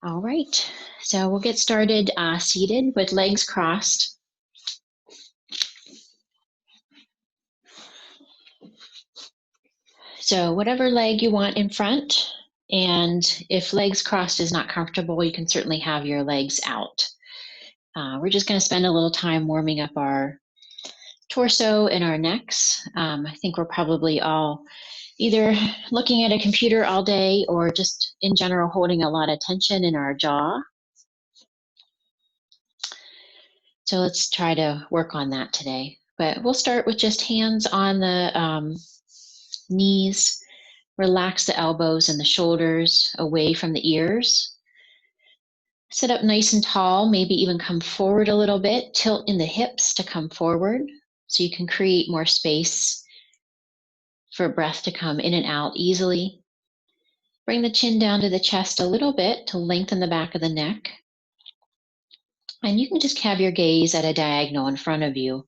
All right, so we'll get started seated with legs crossed. So whatever leg you want in front, and if legs crossed is not comfortable, you can certainly have your legs out. We're just going to spend a little time warming up our torso and our necks. I think we're probably all either looking at a computer all day or just in general holding a lot of tension in our jaw. So let's try to work on that today. But we'll start with just hands on the knees. Relax the elbows and the shoulders away from the ears. Sit up nice and tall, maybe even come forward a little bit. Tilt in the hips to come forward so you can create more space for breath to come in and out easily. Bring the chin down to the chest a little bit to lengthen the back of the neck. And you can just have your gaze at a diagonal in front of you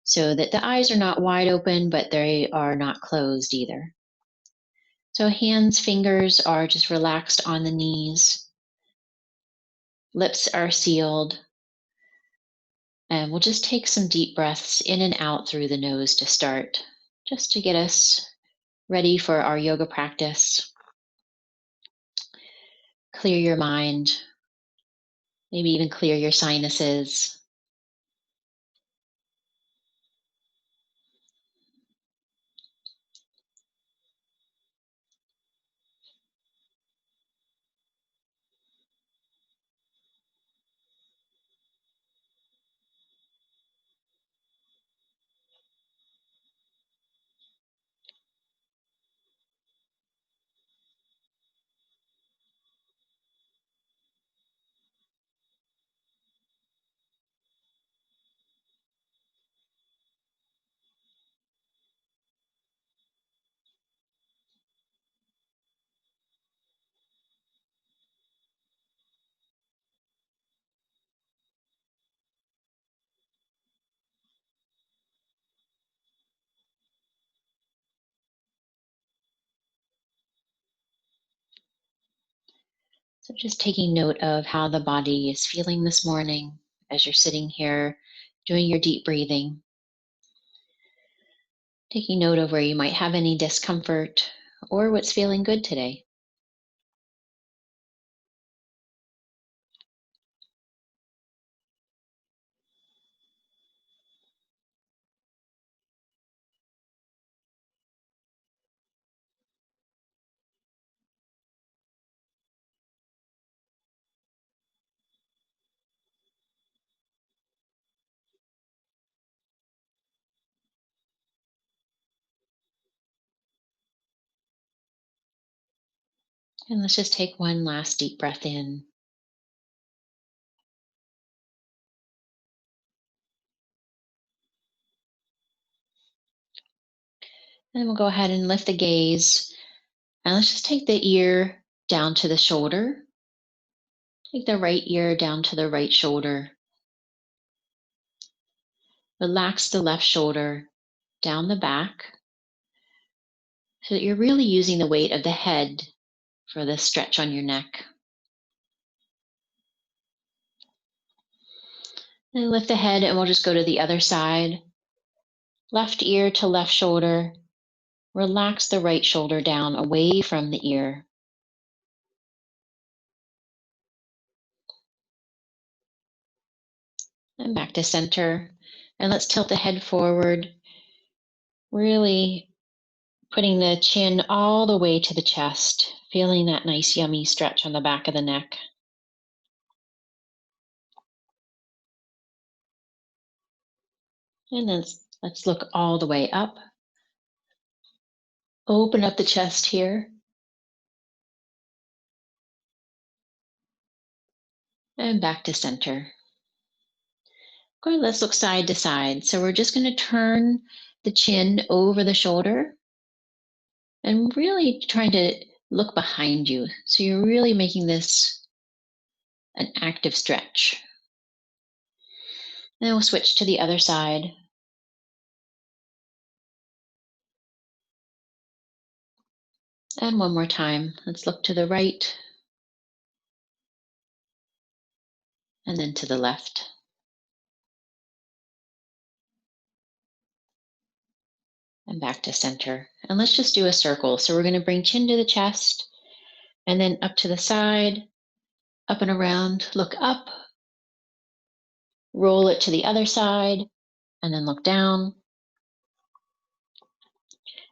so that the eyes are not wide open, but they are not closed either. So hands, fingers are just relaxed on the knees. Lips are sealed. And we'll just take some deep breaths in and out through the nose to start, just to get us ready for our yoga practice. Clear your mind, maybe even clear your sinuses. So just taking note of how the body is feeling this morning as you're sitting here doing your deep breathing. Taking note of where you might have any discomfort or what's feeling good today. And let's just take one last deep breath in. And we'll go ahead and lift the gaze. And let's just take the ear down to the shoulder. Take the right ear down to the right shoulder. Relax the left shoulder down the back so that you're really using the weight of the head for the stretch on your neck. And lift the head and we'll just go to the other side. Left ear to left shoulder. Relax the right shoulder down away from the ear. And back to center. And let's tilt the head forward. Really putting the chin all the way to the chest, feeling that nice yummy stretch on the back of the neck. And then let's look all the way up. Open up the chest here. And back to center. Good, let's look side to side. So we're just going to turn the chin over the shoulder and really trying to look behind you. So you're really making this an active stretch. And then we'll switch to the other side. And one more time, let's look to the right And then to the left. And back to center. And let's just do a circle. So we're going to bring chin to the chest and then up to the side, up and around, look up, roll it to the other side, and then look down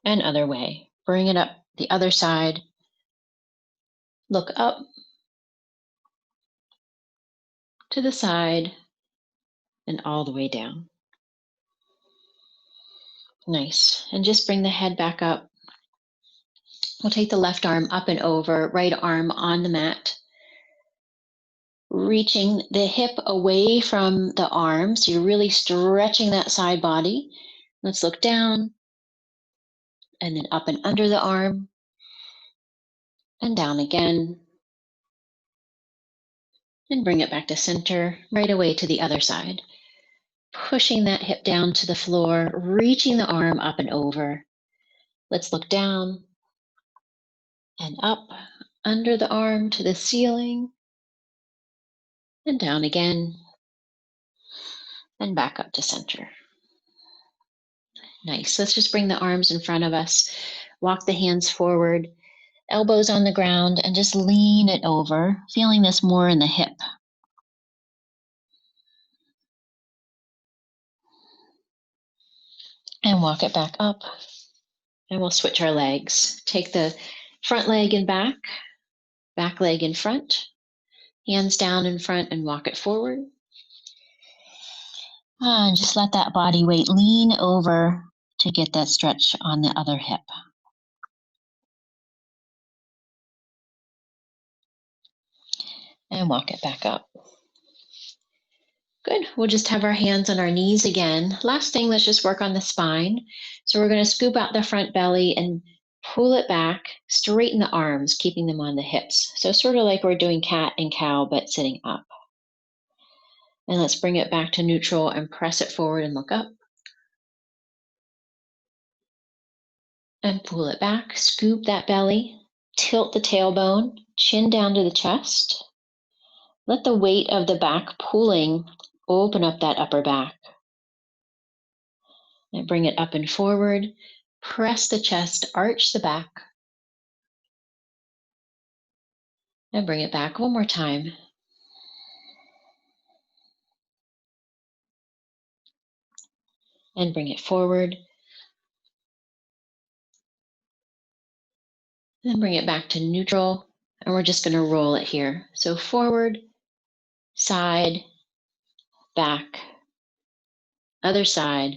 and other way. Bring it up the other side, look up to the side and all the way down. Nice. And just bring the head back up. We'll take the left arm up and over, right arm on the mat. Reaching the hip away from the arm. So you're really stretching that side body. Let's look down and then up and under the arm and down again. And bring it back to center, right away to the other side. Pushing that hip down to the floor, reaching the arm up and over. Let's look down and up under the arm to the ceiling and down again and back up to center. Nice. Let's just bring the arms in front of us. Walk the hands forward, elbows on the ground, and just lean it over, feeling this more in the hip. And walk it back up. And we'll switch our legs. Take the front leg in back leg in front, hands down in front and walk it forward. And just let that body weight lean over to get that stretch on the other hip. And walk it back up. Good. We'll just have our hands on our knees again. Last thing, let's just work on the spine. So we're going to scoop out the front belly and pull it back, straighten the arms, keeping them on the hips. So sort of like we're doing cat and cow, but sitting up. And let's bring it back to neutral and press it forward and look up. And pull it back, scoop that belly, tilt the tailbone, chin down to the chest. Let the weight of the back pulling open up that upper back. And bring it up and forward. Press the chest, arch the back. And bring it back one more time. And bring it forward. Then bring it back to neutral. And we're just going to roll it here. So forward, side, back, other side,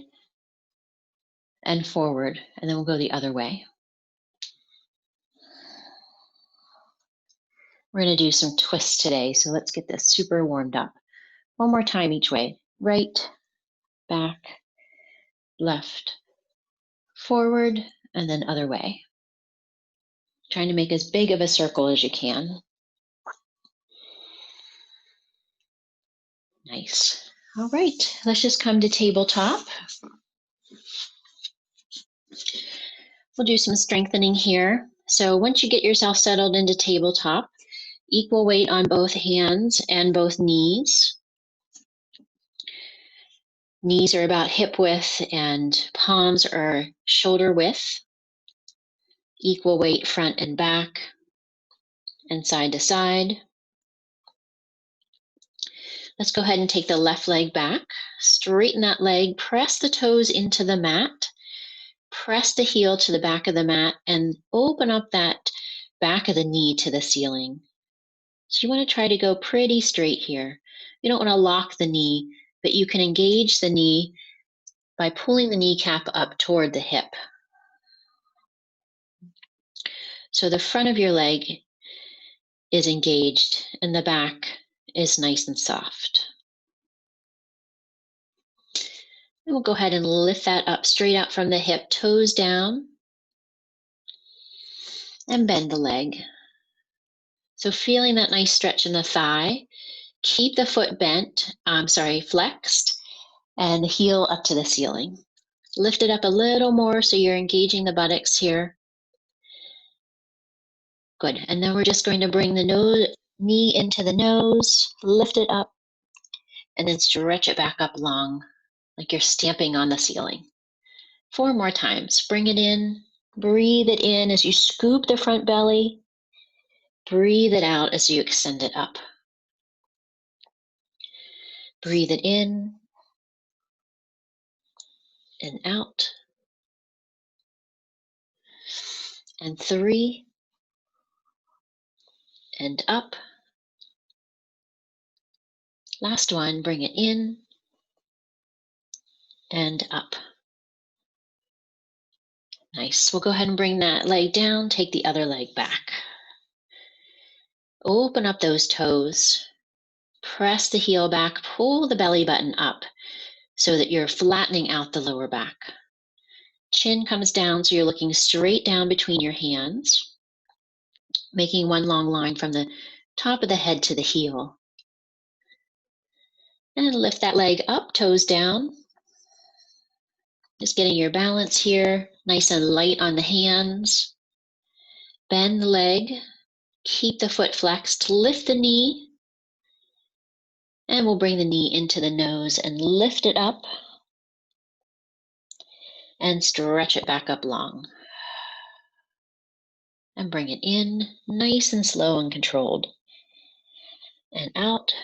and forward. And then we'll go the other way. We're going to do some twists today. So let's get this super warmed up. One more time each way. Right, back, left, forward, and then other way. Trying to make as big of a circle as you can. Nice. All right, let's just come to tabletop. We'll do some strengthening here. So once you get yourself settled into tabletop, equal weight on both hands and both knees. Knees are about hip width and palms are shoulder width. Equal weight front and back and side to side. Let's go ahead and take the left leg back, straighten that leg, press the toes into the mat, press the heel to the back of the mat, and open up that back of the knee to the ceiling. So you want to try to go pretty straight here. You don't want to lock the knee, but you can engage the knee by pulling the kneecap up toward the hip. So the front of your leg is engaged and the back is nice and soft. And we'll go ahead and lift that up straight out from the hip, toes down, and bend the leg. So feeling that nice stretch in the thigh, keep the foot flexed, and the heel up to the ceiling. Lift it up a little more so you're engaging the buttocks here. Good, and then we're just going to bring the knee into the nose, lift it up, and then stretch it back up long, like you're stamping on the ceiling. 4 more times. Bring it in. Breathe it in as you scoop the front belly. Breathe it out as you extend it up. Breathe it in and out. And 3 and up. Last one, bring it in and up. Nice. We'll go ahead and bring that leg down, take the other leg back. Open up those toes. Press the heel back, pull the belly button up so that you're flattening out the lower back. Chin comes down so you're looking straight down between your hands, making one long line from the top of the head to the heel. And lift that leg up, toes down. Just getting your balance here, nice and light on the hands. Bend the leg, keep the foot flexed, lift the knee, and we'll bring the knee into the nose and lift it up and stretch it back up long. And bring it in, nice and slow and controlled. And out.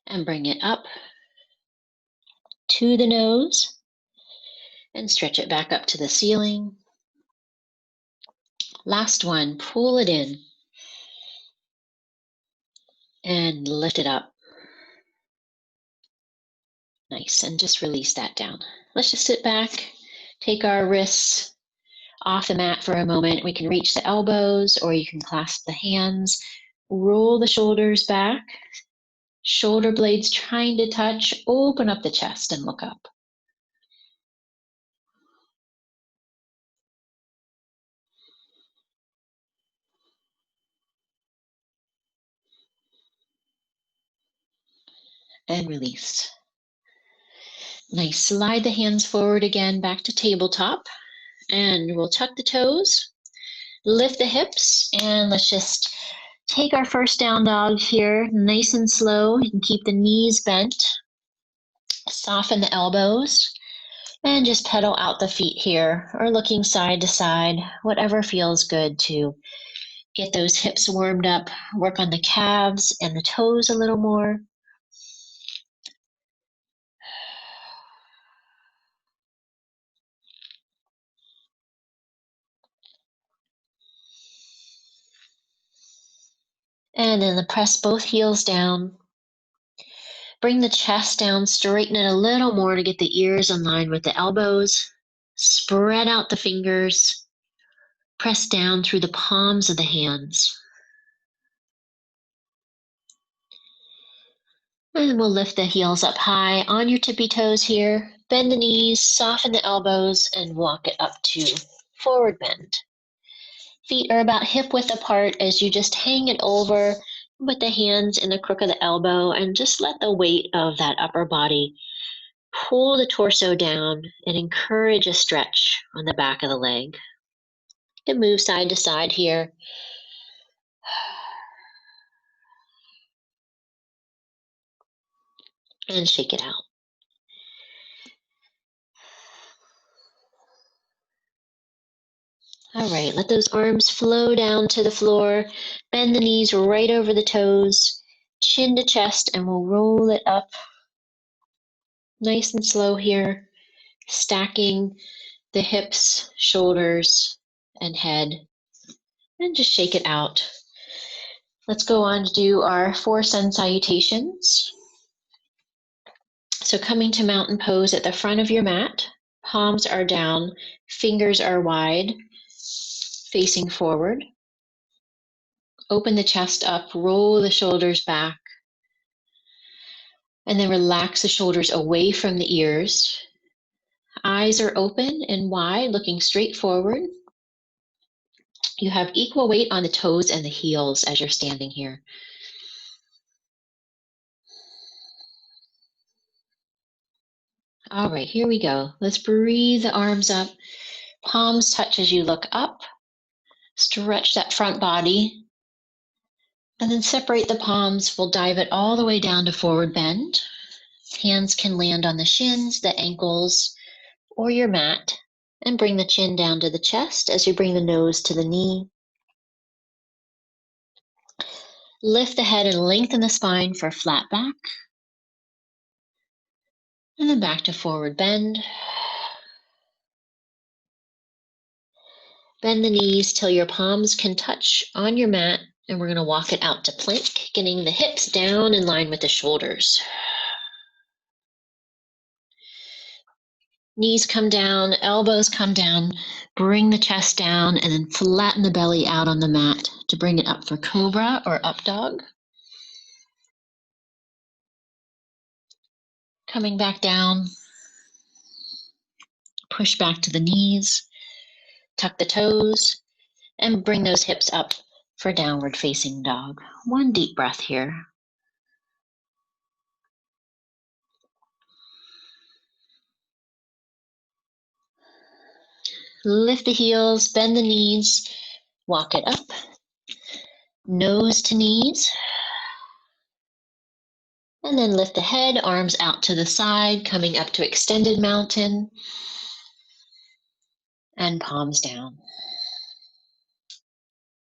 And bring it up to the nose and stretch it back up to the ceiling. Last one, pull it in and lift it up. Nice, and just release that down. Let's just sit back, take our wrists off the mat for a moment. We can reach the elbows or you can clasp the hands. Roll the shoulders back, shoulder blades trying to touch. Open up the chest and look up. And release. Nice. Slide the hands forward again back to tabletop. And we'll tuck the toes, lift the hips, and let's just take our first down dog here, nice and slow. You can keep the knees bent, soften the elbows, and just pedal out the feet here, or looking side to side, whatever feels good to get those hips warmed up, work on the calves and the toes a little more. And then press both heels down. Bring the chest down, straighten it a little more to get the ears in line with the elbows. Spread out the fingers. Press down through the palms of the hands. And we'll lift the heels up high on your tippy toes here. Bend the knees, soften the elbows, and walk it up to forward bend. Feet are about hip width apart as you just hang it over with the hands in the crook of the elbow and just let the weight of that upper body pull the torso down and encourage a stretch on the back of the leg. You can move side to side here. And shake it out. All right, let those arms flow down to the floor. Bend the knees right over the toes, chin to chest, and we'll roll it up. Nice and slow here, stacking the hips, shoulders, and head, and just shake it out. Let's go on to do our 4 sun salutations. So coming to mountain pose at the front of your mat, palms are down, fingers are wide, facing forward. Open the chest up, roll the shoulders back, and then relax the shoulders away from the ears. Eyes are open and wide, looking straight forward. You have equal weight on the toes and the heels as you're standing here. All right, here we go. Let's breathe the arms up. Palms touch as you look up. Stretch that front body. And then separate the palms. We'll dive it all the way down to forward bend. Hands can land on the shins, the ankles, or your mat. And bring the chin down to the chest as you bring the nose to the knee. Lift the head and lengthen the spine for flat back. And then back to forward bend. Bend the knees till your palms can touch on your mat, and we're going to walk it out to plank, getting the hips down in line with the shoulders. Knees come down, elbows come down, bring the chest down, and then flatten the belly out on the mat to bring it up for cobra or up dog. Coming back down, push back to the knees, tuck the toes, and bring those hips up for downward facing dog. One deep breath here. Lift the heels, bend the knees, walk it up, nose to knees, and then lift the head, arms out to the side, coming up to extended mountain, and palms down.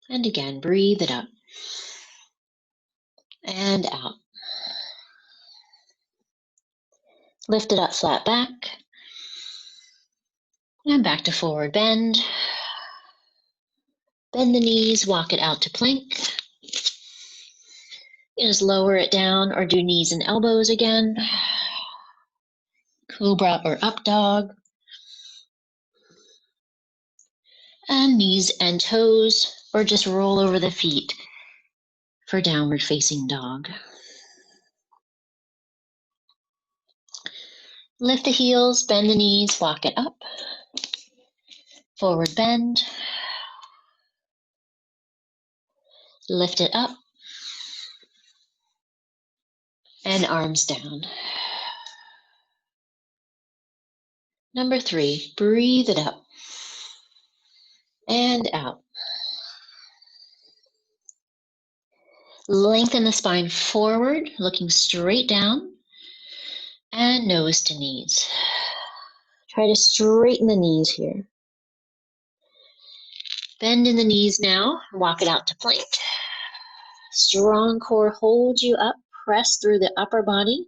And again, breathe it up and out. Lift it up, flat back, and back to forward bend. Bend the knees, walk it out to plank. Just lower it down or do knees and elbows again. Cobra or up dog. And knees and toes, or just roll over the feet for downward facing dog. Lift the heels, bend the knees, walk it up. Forward bend. Lift it up. And arms down. Number 3, breathe it up and out. Lengthen the spine forward, looking straight down, and nose to knees. Try to straighten the knees here. Bend in the knees now, walk it out to plank. Strong core holds you up, press through the upper body,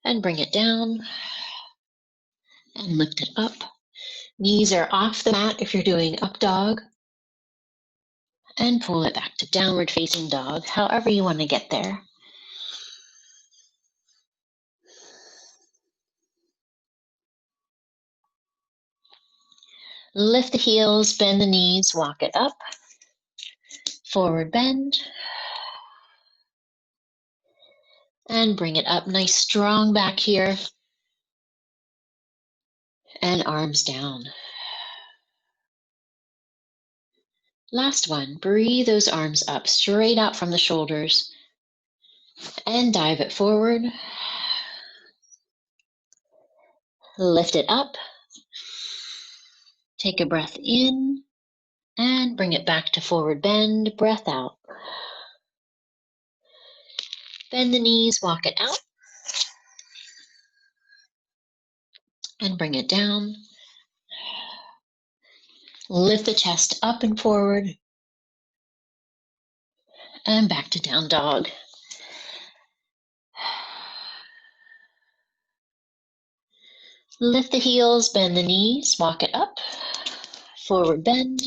and bring it down, and lift it up. Knees are off the mat if you're doing up dog, and pull it back to downward facing dog, however you want to get there. Lift the heels, bend the knees, walk it up. Forward bend. And bring it up. Nice strong back here. And arms down. Last one. Breathe those arms up, straight out from the shoulders. And dive it forward. Lift it up. Take a breath in. And bring it back to forward bend. Breath out. Bend the knees, walk it out. And bring it down. Lift the chest up and forward. And back to down dog. Lift the heels, bend the knees, walk it up. Forward bend.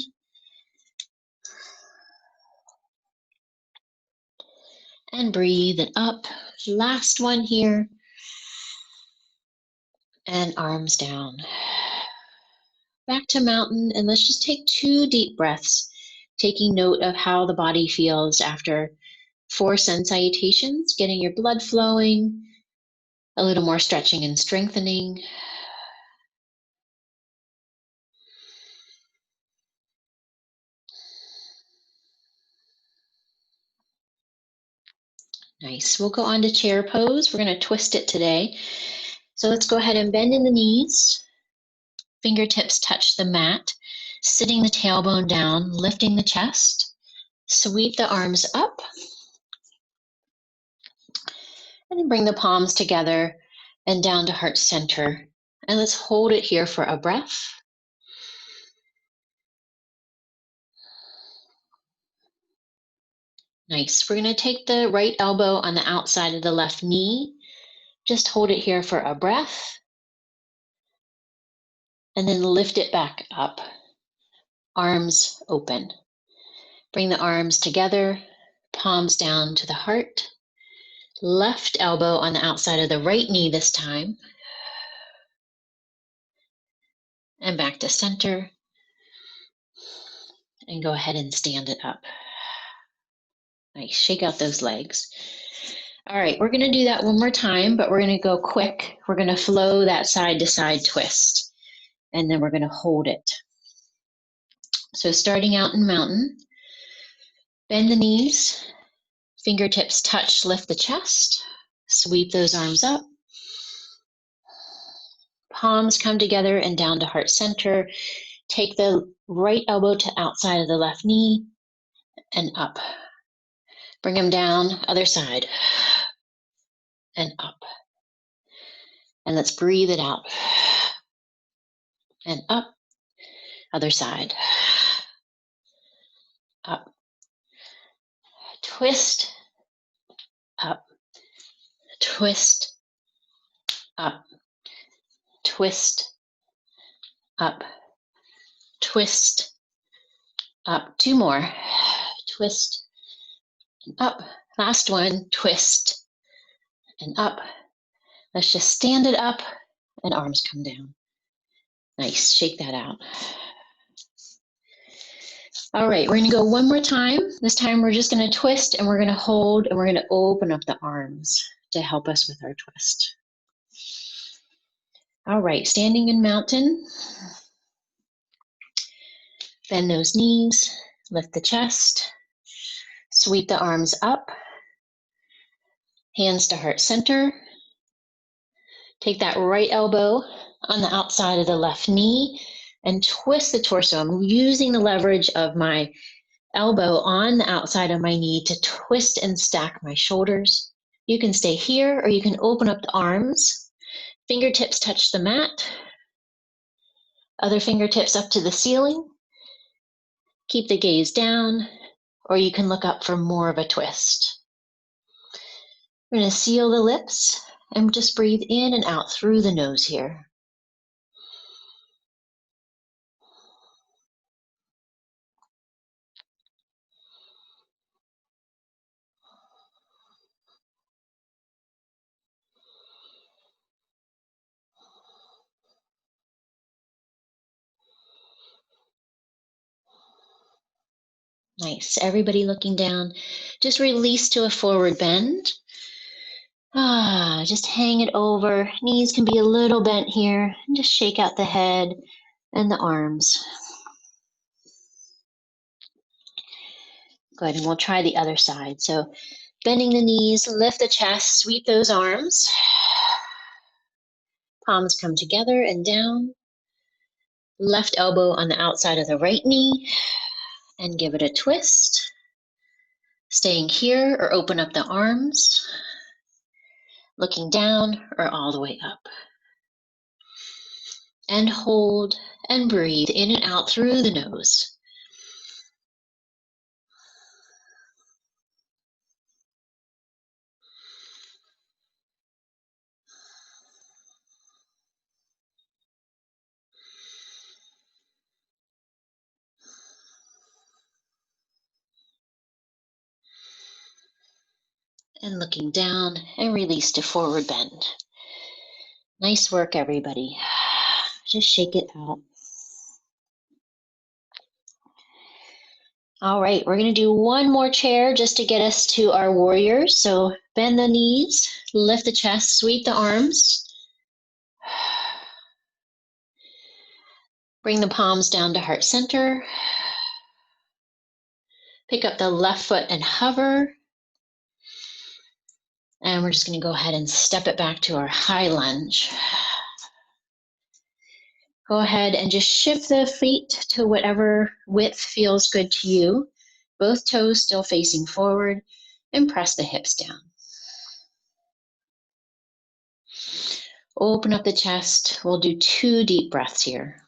And breathe it up. Last one here. And arms down. Back to mountain, and let's just take 2 deep breaths, taking note of how the body feels after 4 sun salutations, getting your blood flowing, a little more stretching and strengthening. Nice. We'll go on to chair pose. We're going to twist it today. So let's go ahead and bend in the knees. Fingertips touch the mat, sitting the tailbone down, lifting the chest. Sweep the arms up. And then bring the palms together and down to heart center. And let's hold it here for a breath. Nice. We're going to take the right elbow on the outside of the left knee. Just hold it here for a breath. And then lift it back up. Arms open. Bring the arms together, palms down to the heart. Left elbow on the outside of the right knee this time. And back to center. And go ahead and stand it up. Nice. Shake out those legs. All right, we're going to do that one more time, but we're going to go quick. We're going to flow that side to side twist, and then we're going to hold it. So starting out in mountain, bend the knees, fingertips touch, lift the chest, sweep those arms up. Palms come together and down to heart center. Take the right elbow to outside of the left knee and up. Bring them down, other side, and up. And let's breathe it out. And up, other side. Up. Twist, up. Twist, up. Twist, up. Twist, up. Two more. Twist, and up. Last one, twist, and up. Let's just stand it up and arms come down. Nice, shake that out. All right, we're gonna go one more time. This time we're just gonna twist and we're gonna hold and we're gonna open up the arms to help us with our twist. All right, standing in mountain. Bend those knees, lift the chest, sweep the arms up, hands to heart center. Take that right elbow on the outside of the left knee and twist the torso. I'm using the leverage of my elbow on the outside of my knee to twist and stack my shoulders. You can stay here or you can open up the arms. Fingertips touch the mat. Other fingertips up to the ceiling. Keep the gaze down, or you can look up for more of a twist. We're going to seal the lips and just breathe in and out through the nose here. Nice. Everybody looking down. Just release to a forward bend. Just hang it over. Knees can be a little bent here. And just shake out the head and the arms. Good, and we'll try the other side. So bending the knees, lift the chest, sweep those arms. Palms come together and down. Left elbow on the outside of the right knee and give it a twist. Staying here or open up the arms. Looking down or all the way up. And hold and breathe in and out through the nose. And looking down and release to forward bend. Nice work, everybody. Just shake it out. All right, we're going to do one more chair just to get us to our warriors. So bend the knees, lift the chest, sweep the arms. Bring the palms down to heart center. Pick up the left foot and hover. And we're just going to go ahead and step it back to our high lunge. Go ahead and just shift the feet to whatever width feels good to you both toes still facing forward, and press the hips down. Open up the chest. We'll do 2 deep breaths here.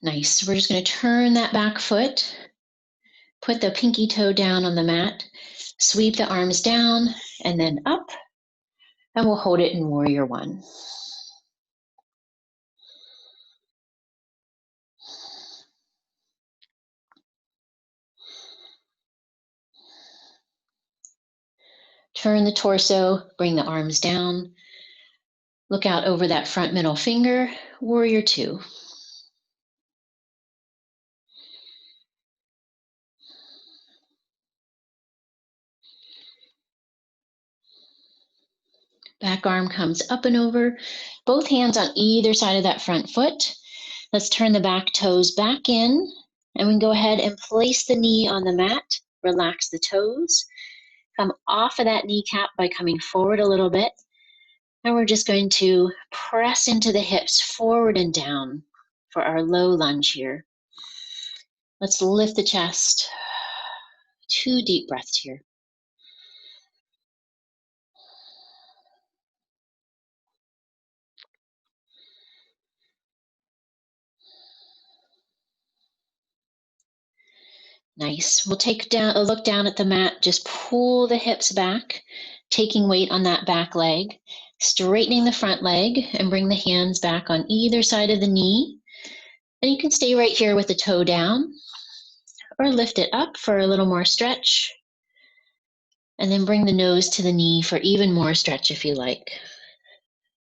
Nice. We're just going to turn that back foot, put the pinky toe down on the mat, sweep the arms down and then up, and we'll hold it in warrior one. Turn the torso, bring the arms down. Look out over that front middle finger, warrior two. Back arm comes up and over, both hands on either side of that front foot. Let's turn the back toes back in, and we can go ahead and place the knee on the mat. Relax the toes. Come off of that kneecap by coming forward a little bit. And we're just going to press into the hips forward and down for our low lunge here. Let's lift the chest. 2 deep breaths here. Nice. We'll take a look down at the mat. Just pull the hips back, taking weight on that back leg, straightening the front leg, and bring the hands back on either side of the knee. And you can stay right here with the toe down, or lift it up for a little more stretch. And then bring the nose to the knee for even more stretch if you like.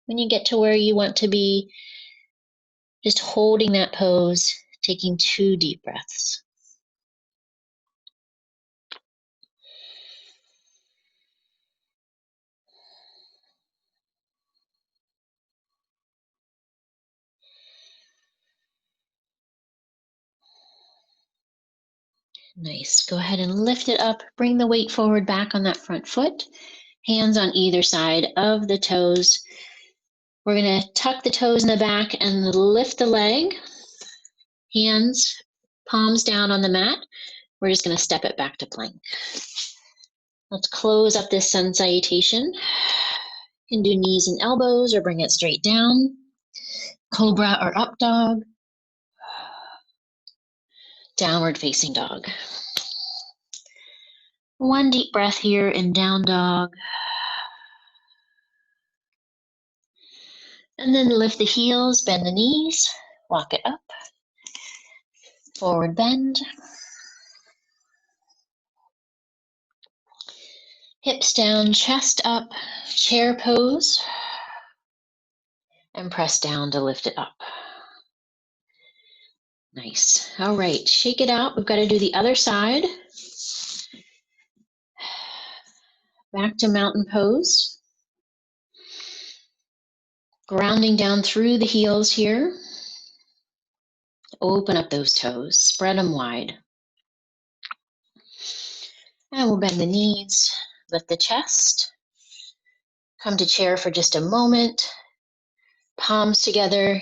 When you get to where you want to be, just holding that pose, taking 2 deep breaths. Nice. Go ahead and lift it up. Bring the weight forward back on that front foot. Hands on either side of the toes. We're going to tuck the toes in the back and lift the leg. Hands, palms down on the mat. We're just going to step it back to plank. Let's close up this sun salutation. You can do knees and elbows or bring it straight down. Cobra or up dog. Downward facing dog. 1 deep breath here in down dog. And then lift the heels, bend the knees, walk it up. Forward bend. Hips down, chest up, chair pose. And press down to lift it up. Nice. All right, shake it out. We've got to do the other side. Back to mountain pose. Grounding down through the heels here. Open up those toes, spread them wide. And we'll bend the knees, lift the chest. Come to chair for just a moment. Palms together,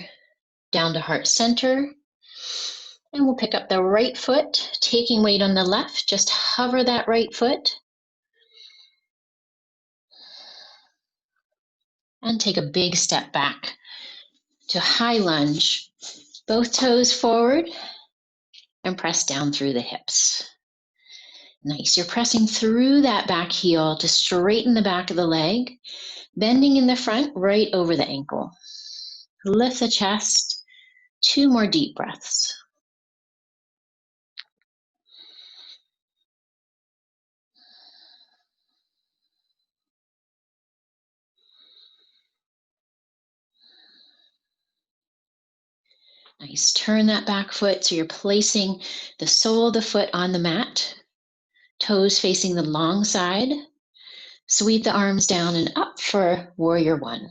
down to heart center. And we'll pick up the right foot, taking weight on the left. Just hover that right foot. And take a big step back to high lunge. Both toes forward and press down through the hips. Nice. You're pressing through that back heel to straighten the back of the leg, bending in the front right over the ankle. Lift the chest. 2 more deep breaths. Nice. Turn that back foot so you're placing the sole of the foot on the mat, toes facing the long side. Sweep the arms down and up for warrior one.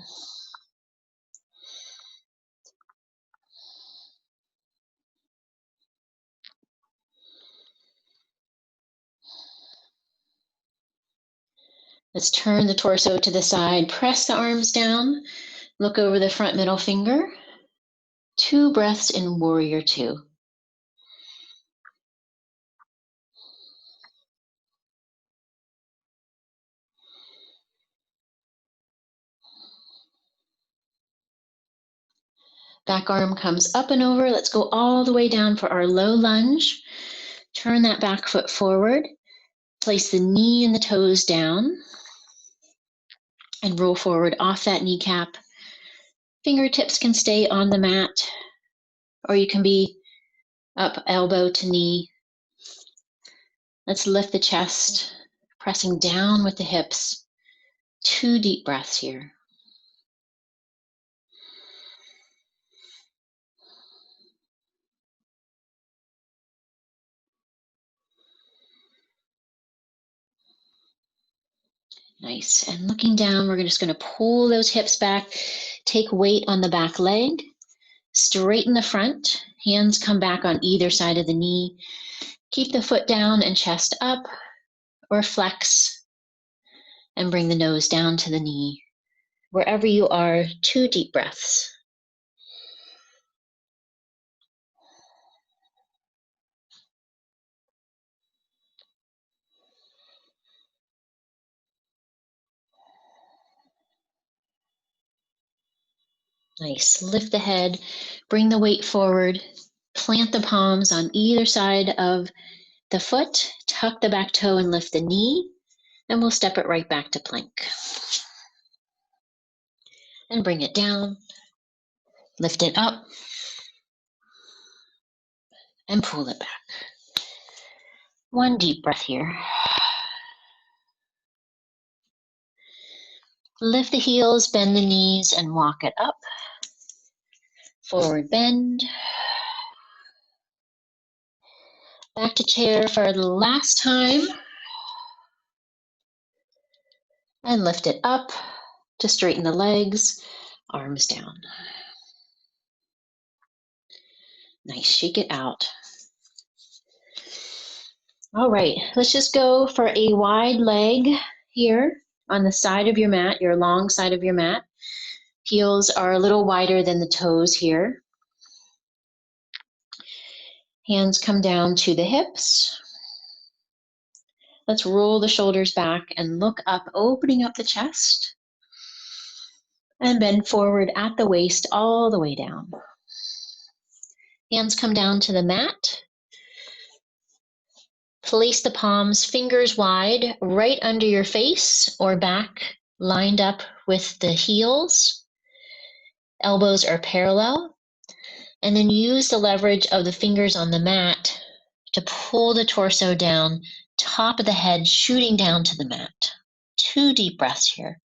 Let's turn the torso to the side, press the arms down, look over the front middle finger. 2 breaths in Warrior Two. Back arm comes up and over. Let's go all the way down for our low lunge. Turn that back foot forward. Place the knee and the toes down and roll forward off that kneecap. Fingertips can stay on the mat, or you can be up elbow to knee. Let's lift the chest, pressing down with the hips. 2 deep breaths here. Nice. And looking down, we're just going to pull those hips back. Take weight on the back leg. Straighten the front. Hands come back on either side of the knee. Keep the foot down and chest up, or flex and bring the nose down to the knee. Wherever you are, 2 deep breaths. Nice. Lift the head, bring the weight forward, plant the palms on either side of the foot, tuck the back toe and lift the knee, and we'll step it right back to plank. And bring it down, lift it up, and pull it back. 1 deep breath here. Lift the heels, bend the knees, and walk it up. Forward bend. Back to chair for the last time. And lift it up to straighten the legs, arms down. Nice, shake it out. All right, let's just go for a wide leg here on the side of your mat, your long side of your mat. Heels are a little wider than the toes here. Hands come down to the hips. Let's roll the shoulders back and look up, opening up the chest. And bend forward at the waist all the way down. Hands come down to the mat. Place the palms, fingers wide, right under your face or back, lined up with the heels. Elbows are parallel. And then use the leverage of the fingers on the mat to pull the torso down, top of the head shooting down to the mat. 2 deep breaths here.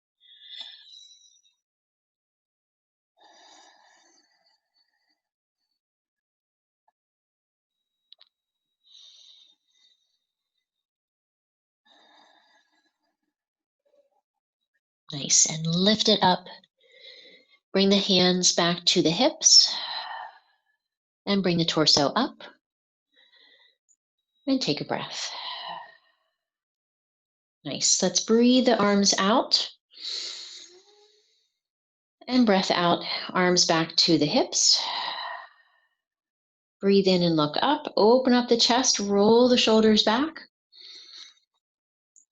Nice, and lift it up. Bring the hands back to the hips and bring the torso up and take a breath. Nice, let's breathe the arms out and breath out, arms back to the hips. Breathe in and look up, open up the chest, roll the shoulders back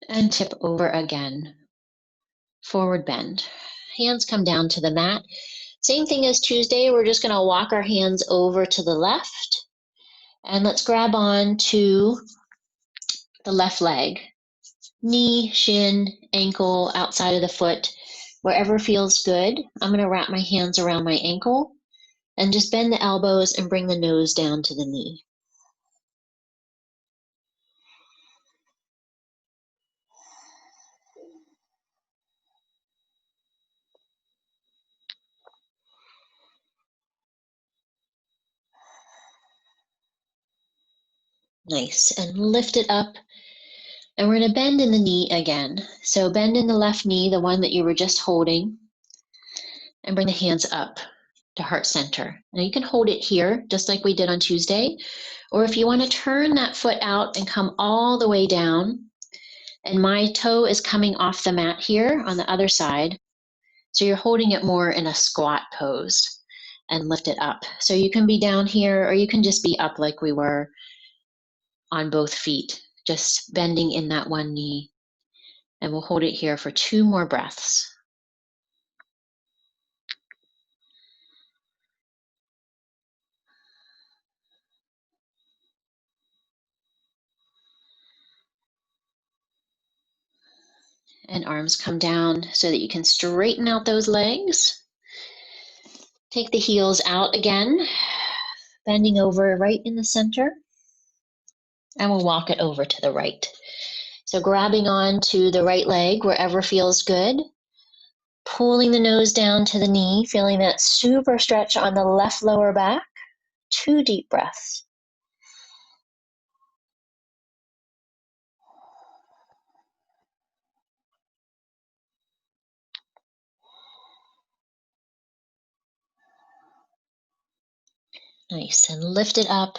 and tip over again. Forward bend. Hands come down to the mat. Same thing as Tuesday, we're just going to walk our hands over to the left and let's grab on to the left leg. Knee, shin, ankle, outside of the foot, wherever feels good. I'm going to wrap my hands around my ankle and just bend the elbows and bring the nose down to the knee. Nice, and lift it up. And we're going to bend in the knee again. So bend in the left knee, the one that you were just holding, and bring the hands up to heart center. Now you can hold it here, just like we did on Tuesday, or if you want to turn that foot out and come all the way down, And my toe is coming off the mat here on the other side. So you're holding it more in a squat pose and lift it up. So you can be down here, or you can just be up like we were on both feet, just bending in that one knee. And we'll hold it here for 2 more breaths. And arms come down so that you can straighten out those legs. Take the heels out again, bending over right in the center. And we'll walk it over to the right. So grabbing on to the right leg wherever feels good. Pulling the nose down to the knee, feeling that super stretch on the left lower back. 2 deep breaths. Nice, and lift it up.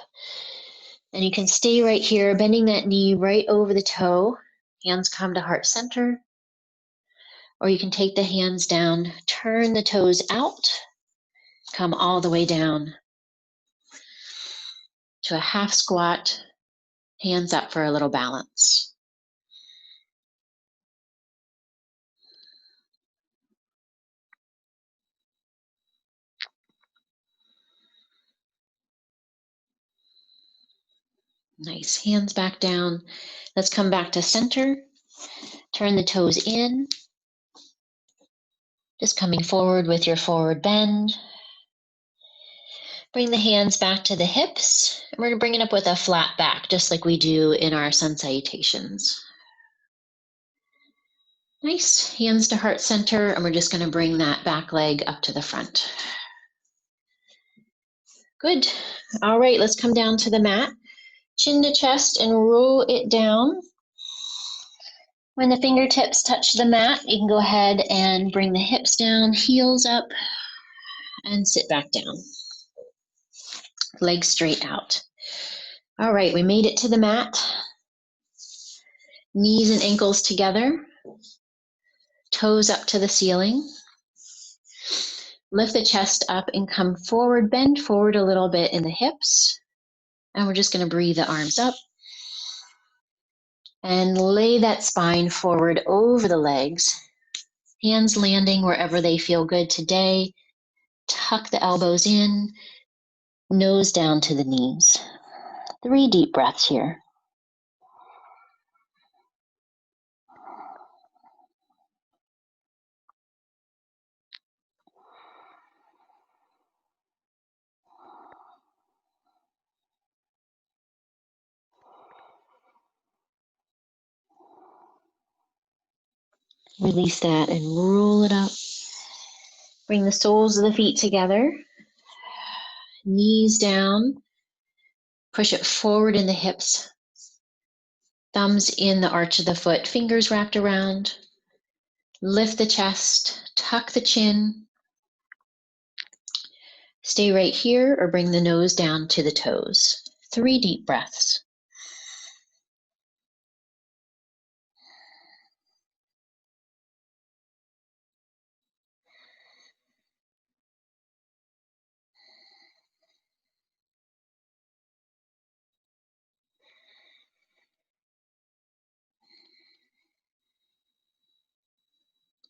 And you can stay right here, bending that knee right over the toe. Hands come to heart center. Or you can take the hands down, turn the toes out, come all the way down to a half squat, hands up for a little balance. Nice, hands back down. Let's come back to center. Turn the toes in. Just coming forward with your forward bend. Bring the hands back to the hips. And we're going to bring it up with a flat back, just like we do in our sun salutations. Nice, hands to heart center, and we're just going to bring that back leg up to the front. Good. All right, let's come down to the mat. Chin to chest and roll it down. When the fingertips touch the mat, you can go ahead and bring the hips down, heels up, and sit back down. Legs straight out. All right, we made it to the mat. Knees and ankles together. Toes up to the ceiling. Lift the chest up and come forward. Bend forward a little bit in the hips. And we're just going to breathe the arms up. And lay that spine forward over the legs. Hands landing wherever they feel good today. Tuck the elbows in. Nose down to the knees. 3 deep breaths here. Release that and roll it up. Bring the soles of the feet together. Knees down. Push it forward in the hips. Thumbs in the arch of the foot, fingers wrapped around. Lift the chest, tuck the chin. Stay right here or bring the nose down to the toes. 3 deep breaths.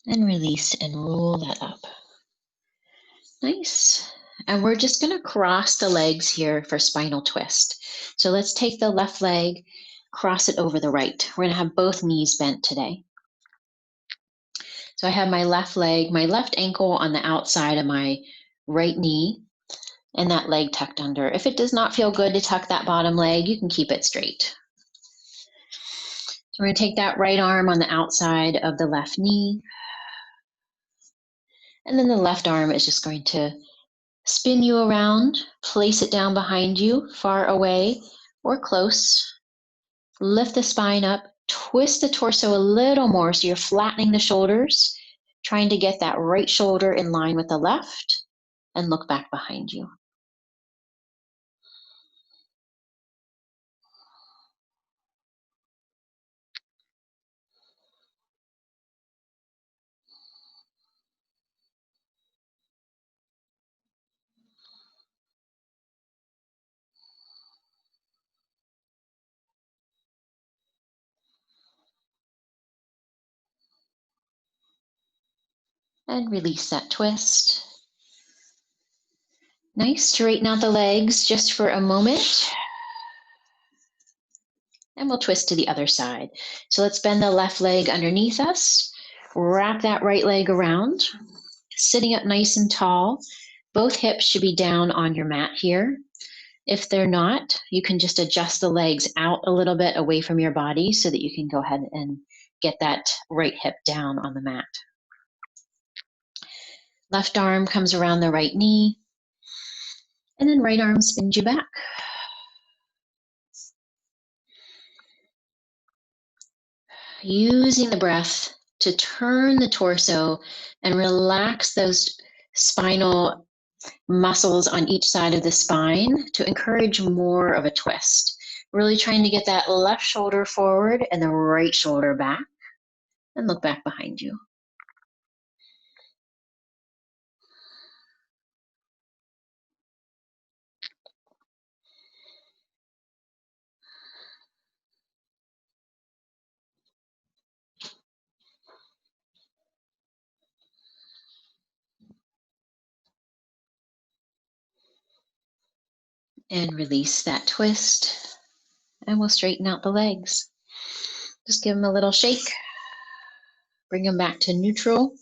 And release and roll that up. Nice. And we're just going to cross the legs here for spinal twist. So let's take the left leg, cross it over the right. We're going to have both knees bent today. So I have my left leg, my left ankle on the outside of my right knee, and that leg tucked under. If it does not feel good to tuck that bottom leg, you can keep it straight. So we're going to take that right arm on the outside of the left knee. And then the left arm is just going to spin you around, place it down behind you, far away or close. Lift the spine up, twist the torso a little more so you're flattening the shoulders, trying to get that right shoulder in line with the left, and look back behind you. And release that twist. Nice. Straighten out the legs just for a moment. And we'll twist to the other side. So let's bend the left leg underneath us. Wrap that right leg around. Sitting up nice and tall. Both hips should be down on your mat here. If they're not, you can just adjust the legs out a little bit away from your body so that you can go ahead and get that right hip down on the mat. Left arm comes around the right knee, and then right arm spins you back. Using the breath to turn the torso and relax those spinal muscles on each side of the spine to encourage more of a twist. Really trying to get that left shoulder forward and the right shoulder back, and look back behind you. And release that twist, and we'll straighten out the legs. Just give them a little shake. Bring them back to neutral.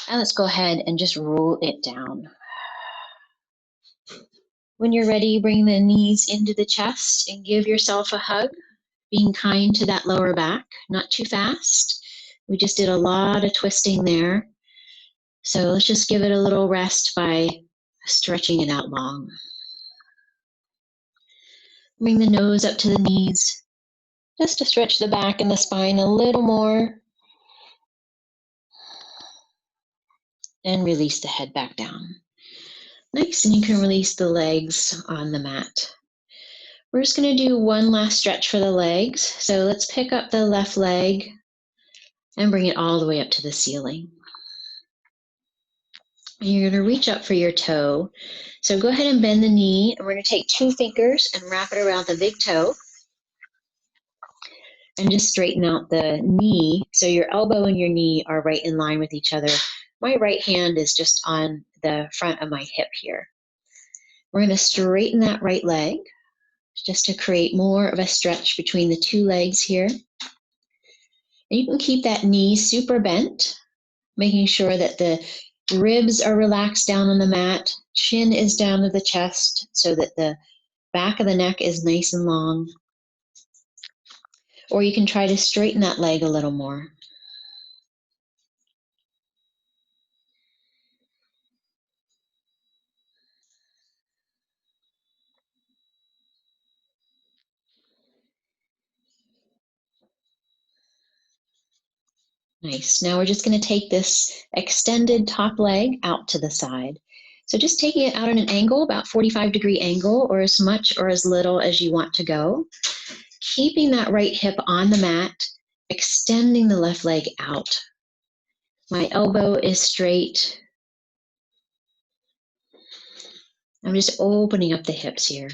And let's go ahead and just roll it down. When you're ready, bring the knees into the chest and give yourself a hug, being kind to that lower back, not too fast. We just did a lot of twisting there. So let's just give it a little rest by stretching it out long. Bring the nose up to the knees, just to stretch the back and the spine a little more. And release the head back down. Nice, and you can release the legs on the mat. We're just going to do one last stretch for the legs. So let's pick up the left leg and bring it all the way up to the ceiling. And you're going to reach up for your toe. So go ahead and bend the knee, and we're going to take 2 fingers and wrap it around the big toe. And just straighten out the knee so your elbow and your knee are right in line with each other. My right hand is just on the front of my hip here. We're going to straighten that right leg just to create more of a stretch between the 2 legs here. And you can keep that knee super bent, making sure that the ribs are relaxed down on the mat, chin is down to the chest so that the back of the neck is nice and long. Or you can try to straighten that leg a little more. Nice. Now we're just going to take this extended top leg out to the side. So just taking it out at an angle, about 45-degree angle, or as much or as little as you want to go. Keeping that right hip on the mat, extending the left leg out. My elbow is straight. I'm just opening up the hips here.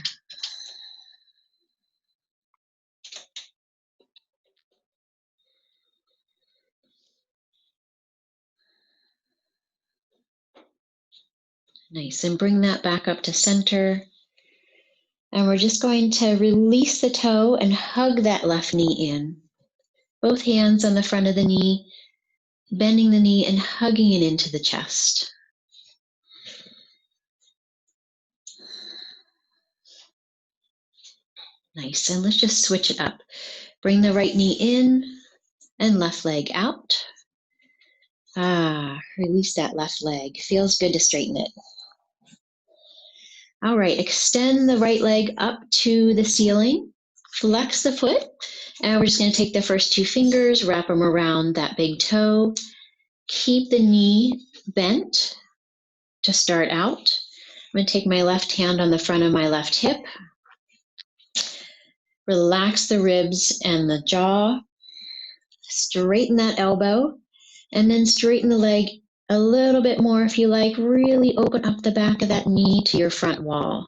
Nice, and bring that back up to center. And we're just going to release the toe and hug that left knee in. Both hands on the front of the knee, bending the knee and hugging it into the chest. Nice, and let's just switch it up. Bring the right knee in and left leg out. Release that left leg. Feels good to straighten it. All right, extend the right leg up to the ceiling. Flex the foot, and we're just going to take the first 2 fingers, wrap them around that big toe. Keep the knee bent to start out. I'm going to take my left hand on the front of my left hip. Relax the ribs and the jaw. Straighten that elbow, and then straighten the leg a little bit more if you like. Really open up the back of that knee to your front wall.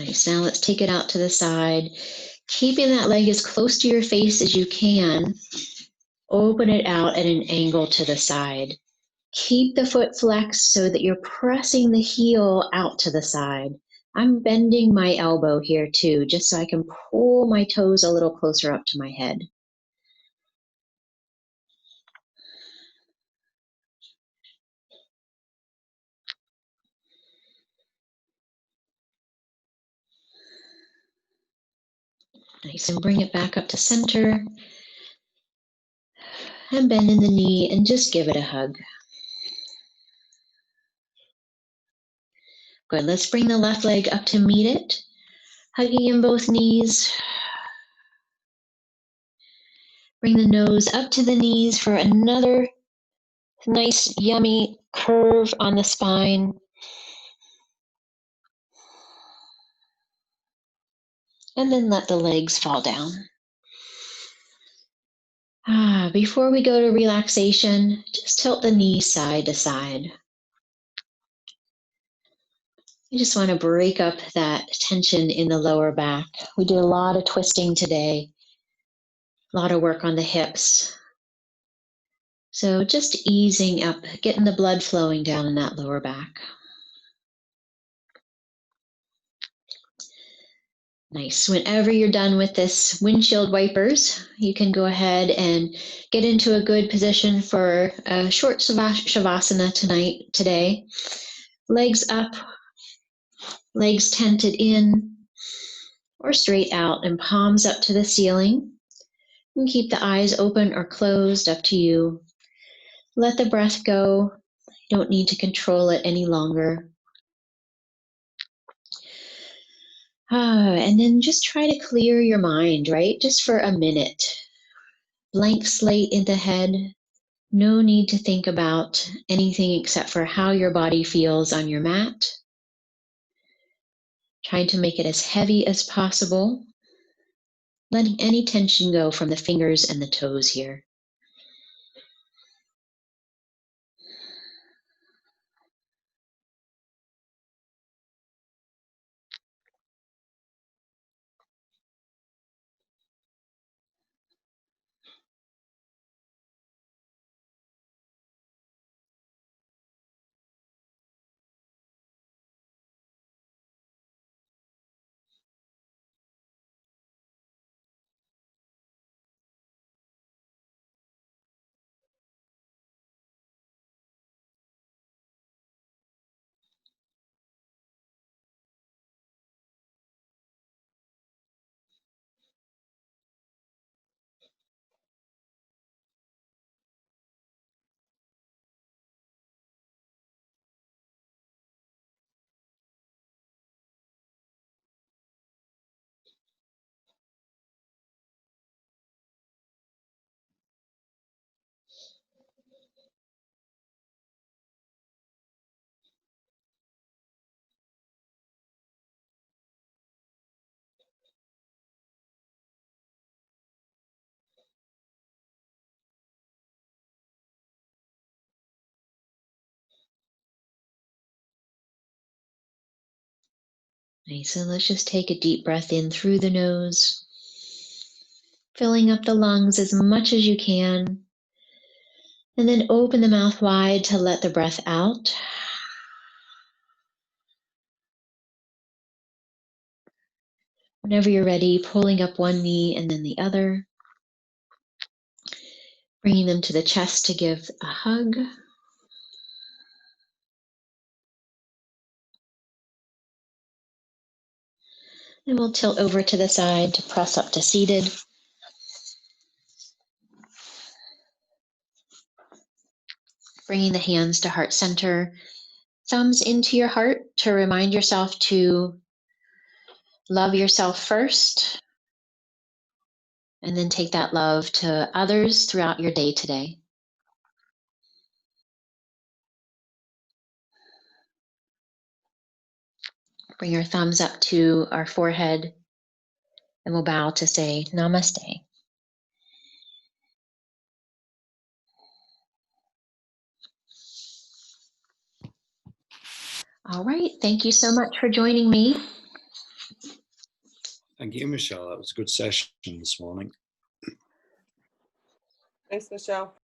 Nice. Now let's take it out to the side. Keeping that leg as close to your face as you can. Open it out at an angle to the side. Keep the foot flexed so that you're pressing the heel out to the side. I'm bending my elbow here too, just so I can pull my toes a little closer up to my head. Nice, and bring it back up to center. And bend in the knee and just give it a hug. Good, let's bring the left leg up to meet it. Hugging in both knees. Bring the nose up to the knees for another nice, yummy curve on the spine. And then let the legs fall down. Before we go to relaxation, just tilt the knees side to side. You just want to break up that tension in the lower back. We did a lot of twisting today, a lot of work on the hips. So just easing up, getting the blood flowing down in that lower back. Nice. Whenever you're done with this windshield wipers, you can go ahead and get into a good position for a short shavasana today. Legs up, legs tented in or straight out, and palms up to the ceiling. You can keep the eyes open or closed, up to you. Let the breath go. You don't need to control it any longer. And then just try to clear your mind, right? Just for a minute. Blank slate in the head. No need to think about anything except for how your body feels on your mat. Trying to make it as heavy as possible. Letting any tension go from the fingers and the toes here. Nice, and let's just take a deep breath in through the nose, filling up the lungs as much as you can, and then open the mouth wide to let the breath out. Whenever you're ready, pulling up one knee and then the other, bringing them to the chest to give a hug. And we'll tilt over to the side to press up to seated. Bringing the hands to heart center, thumbs into your heart to remind yourself to love yourself first, and then take that love to others throughout your day today. Bring our thumbs up to our forehead, and we'll bow to say namaste. All right, thank you so much for joining me. Thank you, Michelle. That was a good session this morning. Thanks, Michelle.